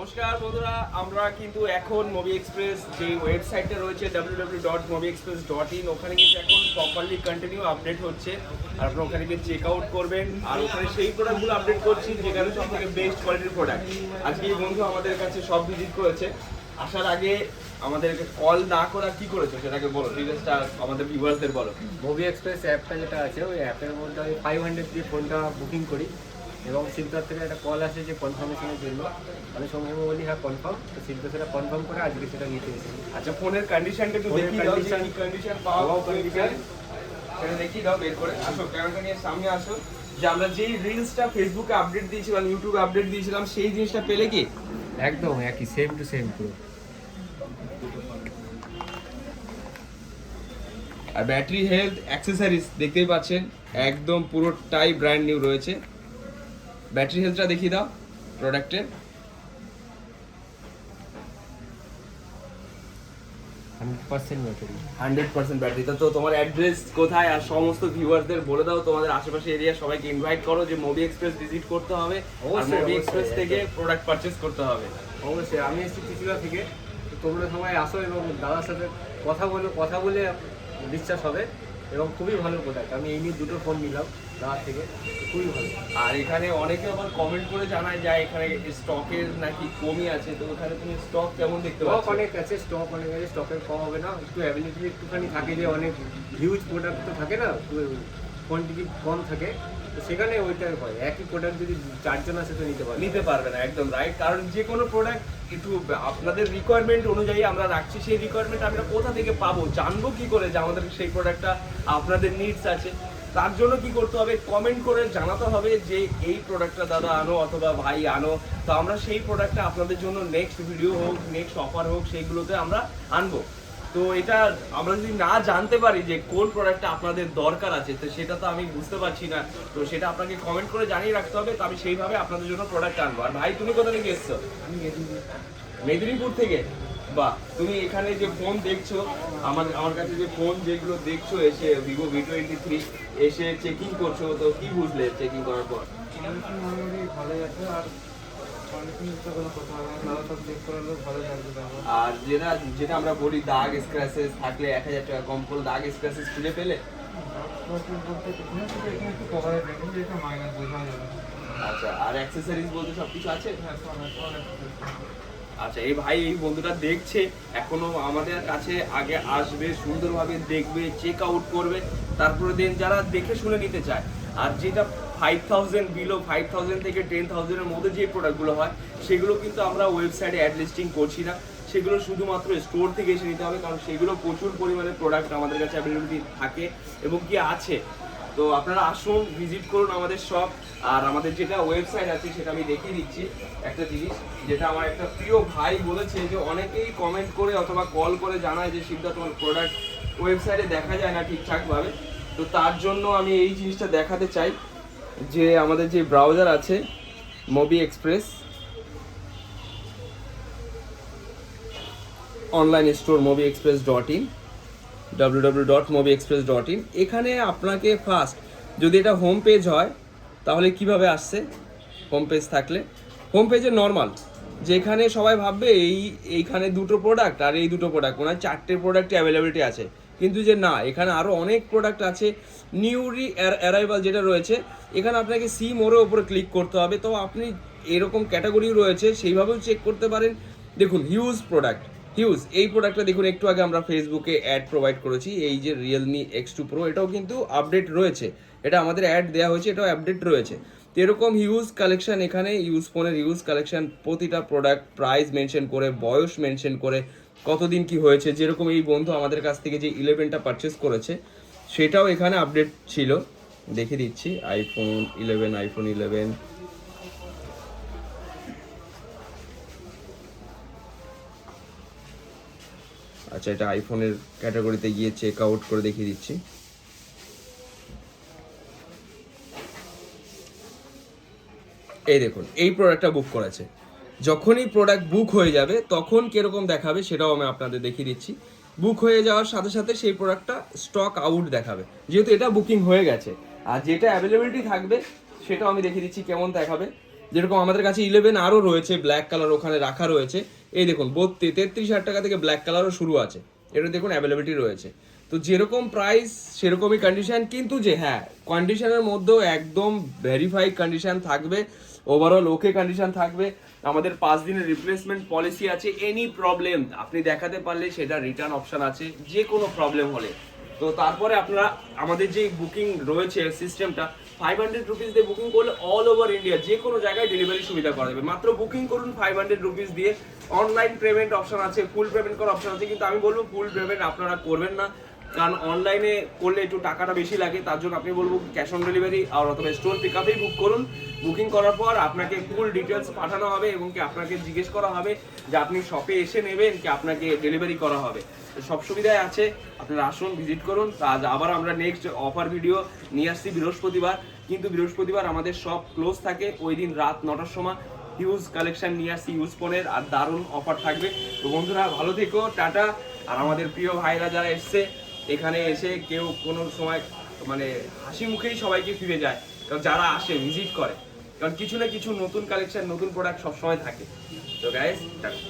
নমস্কার বন্ধুরা, আমরা কিন্তু এখন মুভি এক্সপ্রেস যে ওয়েবসাইটটা রয়েছে www.mobixpress.in ওখানে কিন্তু এখন প্রপারলি কন্টিনিউ আপডেট হচ্ছে। আর আপনারা ওখানে গিয়ে চেক আউট করবেন, আর ওখানে সেই প্রোডাক্টগুলো আপডেট করছি যেখানে সব থেকে বেস্ট কোয়ালিটির প্রোডাক্ট। আজকে এই বন্ধু আমাদের কাছে সব ভিজিট করেছে। আসার আগে আমাদেরকে কল না করা কি করেছে সেটাকে বলো, ডিটেইলসটা আমাদের ভিউয়ারদের বলো। মুভি এক্সপ্রেস অ্যাপটা যেটা আছে ওই অ্যাপের মধ্যে আমি 500 দিয়ে ফোনটা বুকিং করি এবং শিল্পার থেকে একটা কল আসে যে কনফার্মেশনের জন্য। আমি সঙ্গে সঙ্গে বলি হ্যাঁ কনফার্ম, তো শিল্পা সেটা কনফার্ম করে আজকে সেটা নিতে এসেছি। আচ্ছা, ফোনের কন্ডিশনটা একটু দেখিয়ে দাও, কি কন্ডিশন পাওয়া কন্ডিশন সেটা দেখিয়ে দাও, বের করে আসো, ক্যামেরাটা নিয়ে সামনে আসো। যে আমরা যেই রিলসটা ফেসবুকে আপডেট দিয়েছিলাম, ইউটিউবে আপডেট দিয়েছিলাম, সেই জিনিসটা পেলে কি? একদম একই, সেম টু সেম পুরো। আর ব্যাটারি হেলথ অ্যাক্সেসরিজ দেখতেই পাচ্ছেন, একদম পুরোটাই ব্র্যান্ড নিউ রয়েছে। ব্যাটারি হেলথটা দেখিয়ে দাও প্রোডাক্টের। 100% ব্যাটারি, 100% ব্যাটারি। তো তোমার অ্যাড্রেস কোথায় আর সমস্ত ভিউয়ারদের বলে দাও, তোমাদের আশেপাশে এরিয়া সবাইকে ইনভাইট করো যে মুভি এক্সপ্রেস ভিজিট করতে হবে, আর মুভি এক্সপ্রেস থেকে প্রোডাক্ট পারচেজ করতে হবে। অবশ্যই আমি এসেছি ত্রিপুরা থেকে, তো তোমরা সবাই আসো এবং দাদার সাথে কথা বলে বিশ্বাস হবে এবং খুবই ভালো প্রোডাক্ট। আমি এই নিয়ে দুটো ফোন নিলাম দাদার থেকে, খুবই ভালো। আর এখানে অনেকে আবার কমেন্ট করে জানায় যায় এখানে স্টকের নাকি কমই আছে, তো ওখানে তুমি স্টক কেমন দেখতে পাচ্ছ? স্টক অনেক আছে, স্টকের কম হবে না, একটু অ্যাভেলেবিলিটি একটুখানি থাকে, যে অনেক হিউজ প্রোডাক্ট তো থাকে না, কোয়ান্টিটি কম থাকে, তো সেখানে ওইটাই হয়। একই প্রোডাক্ট যদি চারজন আসে তো নিতে পারবে না, একদম রাইট। কারণ যে কোনো প্রোডাক্ট একটু আপনাদের রিকোয়ারমেন্ট অনুযায়ী আমরা রাখছি, সেই রিকোয়ারমেন্ট আমরা কোথা থেকে পাবো, জানবো কি করে যে আমাদের সেই প্রোডাক্টটা আপনাদের নিডস আছে? তার জন্য কি করতে হবে, কমেন্ট করে জানাতে হবে যে এই প্রোডাক্টটা দাদা আনো অথবা ভাই আনো, তো আমরা সেই প্রোডাক্টটা আপনাদের জন্য নেক্সট ভিডিও হোক, নেক্সট অফার হোক, সেইগুলোতে আমরা আনবো। তো এটা আমরা যদি না জানতে পারি যে কোন প্রোডাক্টটা আপনাদের দরকার আছে, তো সেটা তো আমি বুঝতে পারছি না, তো সেটা আপনাকে কমেন্ট করে জানিয়ে রাখতে হবে, তো আমি সেইভাবে আপনাদের জন্য প্রোডাক্ট আনবো। আর ভাই, তুমি কোথা থেকে এসছো? আমি মেদিনীপুর থেকে। বাহ, তুমি এখানে যে ফোন দেখছো, আমার কাছে যে ফোন যেগুলো দেখছো, এসে ভিভো V23 এসে চেকিং করছো, তো কি বুঝলে চেকিং করার পর? ভালোই আছে, আর আর যেটা আমরা বলি দাগ স্ক্র্যাচেস থাকলে 1000 টাকা কম করে দাগ স্ক্র্যাচেস খুঁজে পেলে? আচ্ছা, আর অ্যাক্সেসরিজ বলতে সবকিছু আছে? আচ্ছা, এই ভাই এই বন্ধুটা দেখছে, এখনো আমাদের কাছে আগে আসবে, সুন্দরভাবে দেখবে, চেক আউট করবে, তারপরে দেন যারা দেখে শুনে নিতে চায়। আর যেটা 5000 বিলো, 5000 থেকে 10000 এর মধ্যে যে প্রোডাক্টগুলো হয়, সেগুলো কিন্তু আমরা ওয়েবসাইটে অ্যাড লিস্টিং করছি না, সেগুলো শুধুমাত্র স্টোর থেকে এসে নিতে হবে, কারণ সেগুলো প্রচুর পরিমাণে প্রোডাক্ট আমাদের কাছে অ্যাভেলেবিলিটি থাকে এবং কি আছে। তো আপনারা আসুন, ভিজিট করুন আমাদের শপ। আর আমাদের যেটা ওয়েবসাইট আছে সেটা আমি দেখিয়ে দিচ্ছি একটা জিনিস, যেটা আমার একটা প্রিয় ভাই বলেছে, যে অনেকেই কমেন্ট করে অথবা কল করে জানায় যে শিবদা তোমার প্রোডাক্ট ওয়েবসাইটে দেখা যায় না ঠিকঠাকভাবে। তো তার জন্য আমি এই জিনিসটা দেখাতে চাই যে আমাদের যে ব্রাউজার আছে movie express online store Mobixpress.in, www.mobixpress.in, এখানে আপনাকে ফার্স্ট যদি এটা হোম পেজ হয় তাহলে কিভাবে আসছে? হোম পেজ থাকলে হোম পেজে নর্মাল, যেখানে সবাই ভাববে এইখানে দুটো প্রোডাক্ট আর এই দুটো প্রোডাক্ট, মনে হয় 4টে প্রোডাক্টে অ্যাভেলেবিলিটি আছে, কিন্তু যে না, এখানে আরও অনেক প্রোডাক্ট আছে। নিউলি অ্যারাইভাল যেটা রয়েছে, এখানে আপনাকে সি মোড়ের ওপরে ক্লিক করতে হবে, তো আপনি এরকম ক্যাটাগরি রয়েছে সেইভাবেও চেক করতে পারেন। দেখুন, হিউজ প্রোডাক্ট, হিউজ। এই প্রোডাক্টটা দেখুন, একটু আগে আমরা ফেসবুকে অ্যাড প্রোভাইড করেছি, এই যে রিয়েলমি X2 Pro, এটাও কিন্তু আপডেট রয়েছে, এটা আমাদের অ্যাড দেওয়া হয়েছে, এটাও আপডেট রয়েছে। তো এরকম হিউজ কালেকশন এখানে, ইউজ ফোনের হিউজ কালেকশন, প্রতিটা প্রোডাক্ট প্রাইস মেনশন করে, বয়স মেনশন করে, কতদিন কি হয়েছে। যেরকম এই বন্ধু আমাদের কাছ থেকে যে 11টা পারচেস করেছে, সেটাও এখানে আপডেট ছিল, দেখে দিচ্ছি। আইফোন 11। আচ্ছা, এটা আইফোনের ক্যাটাগরিতে গিয়ে চেক আউট করে দেখিয়ে দিচ্ছি। এই দেখুন, এই প্রোডাক্টটা বুক করেছে। যখনই প্রোডাক্ট বুক হয়ে যাবে তখন কিরকম দেখাবে সেটাও আমি আপনাদের দেখিয়ে দিচ্ছি। বুক হয়ে যাওয়ার সাথে সাথে সেই প্রোডাক্টটা স্টক আউট দেখাবে, যেহেতু এটা বুকিং হয়ে গেছে। আর যেটা অ্যাভেলেবিলিটি থাকবে সেটাও আমি দেখিয়ে দিচ্ছি কেমন দেখাবে। যেরকম আমাদের কাছে 11 আরও রয়েছে, ব্ল্যাক কালার ওখানে রাখা রয়েছে। এই দেখুন 33,000 টাকা থেকে ব্ল্যাক কালারও শুরু আছে, এটা দেখুন অ্যাভেলেবিলিটি রয়েছে। তো যেরকম প্রাইস সেরকমই কন্ডিশন, কিন্তু যে হ্যাঁ কন্ডিশনের মধ্যেও একদম ভেরিফাইড কন্ডিশন থাকবে, ওভারঅল ওকে কন্ডিশন থাকবে। আমাদের 5 দিনের রিপ্লেসমেন্ট পলিসি আছে, এনি প্রবলেম আপনি দেখাতে পারলে সেটা রিটার্ন অপশন আছে যে কোনো প্রবলেম হলে। তো তারপরে আপনারা আমাদের যে বুকিং রয়েছে সিস্টেমটা, 500 রুপিস দিয়ে বুকিং করলে অল ওভার ইন্ডিয়া যে কোনো জায়গায় ডেলিভারি সুবিধা করা যাবে। মাত্র বুকিং করুন 500 রুপিস দিয়ে। অনলাইন পেমেন্ট অপশন আছে, ফুল পেমেন্ট করার অপশন আছে, কিন্তু আমি বলবো ফুল পেমেন্ট আপনারা করবেন না, কারণ অনলাইনে করলে একটু টাকাটা বেশি লাগে। তার জন্য আপনি বলবো ক্যাশ অন ডেলিভারি আর অথবা স্টোর পিক আপেই বুক করুন। বুকিং করার পর আপনাকে ফুল ডিটেলস পাঠানো হবে এবং কি আপনাকে জিজ্ঞেস করা হবে যে আপনি শপে এসে নেবেন কি আপনাকে ডেলিভারি করা হবে। সব সুবিধাই আছে, আপনারা আসুন, ভিজিট করুন। আজ আবার আমরা নেক্সট অফার ভিডিও নিয়ে আসছি বৃহস্পতিবার, কিন্তু বৃহস্পতিবার আমাদের সব ক্লোজ থাকে, ওই দিন রাত 9টার সময় হিউজ কালেকশন নিয়ে আসছি ইউজ ফোনের, আর দারুণ অফার থাকবে। তো বন্ধুরা ভালো থেকো, টাটা। আর আমাদের প্রিয় ভাইরা যারা এসছে এখানে এসে কেউ কোনো সময় মানে হাসি মুখেই সবাইকে ফিরে যায়, কারণ যারা আসে ভিজিট করে, কারণ কিছু না কিছু নতুন কালেকশন নতুন প্রোডাক্ট সবসময় থাকে। তো গাইস টাটা।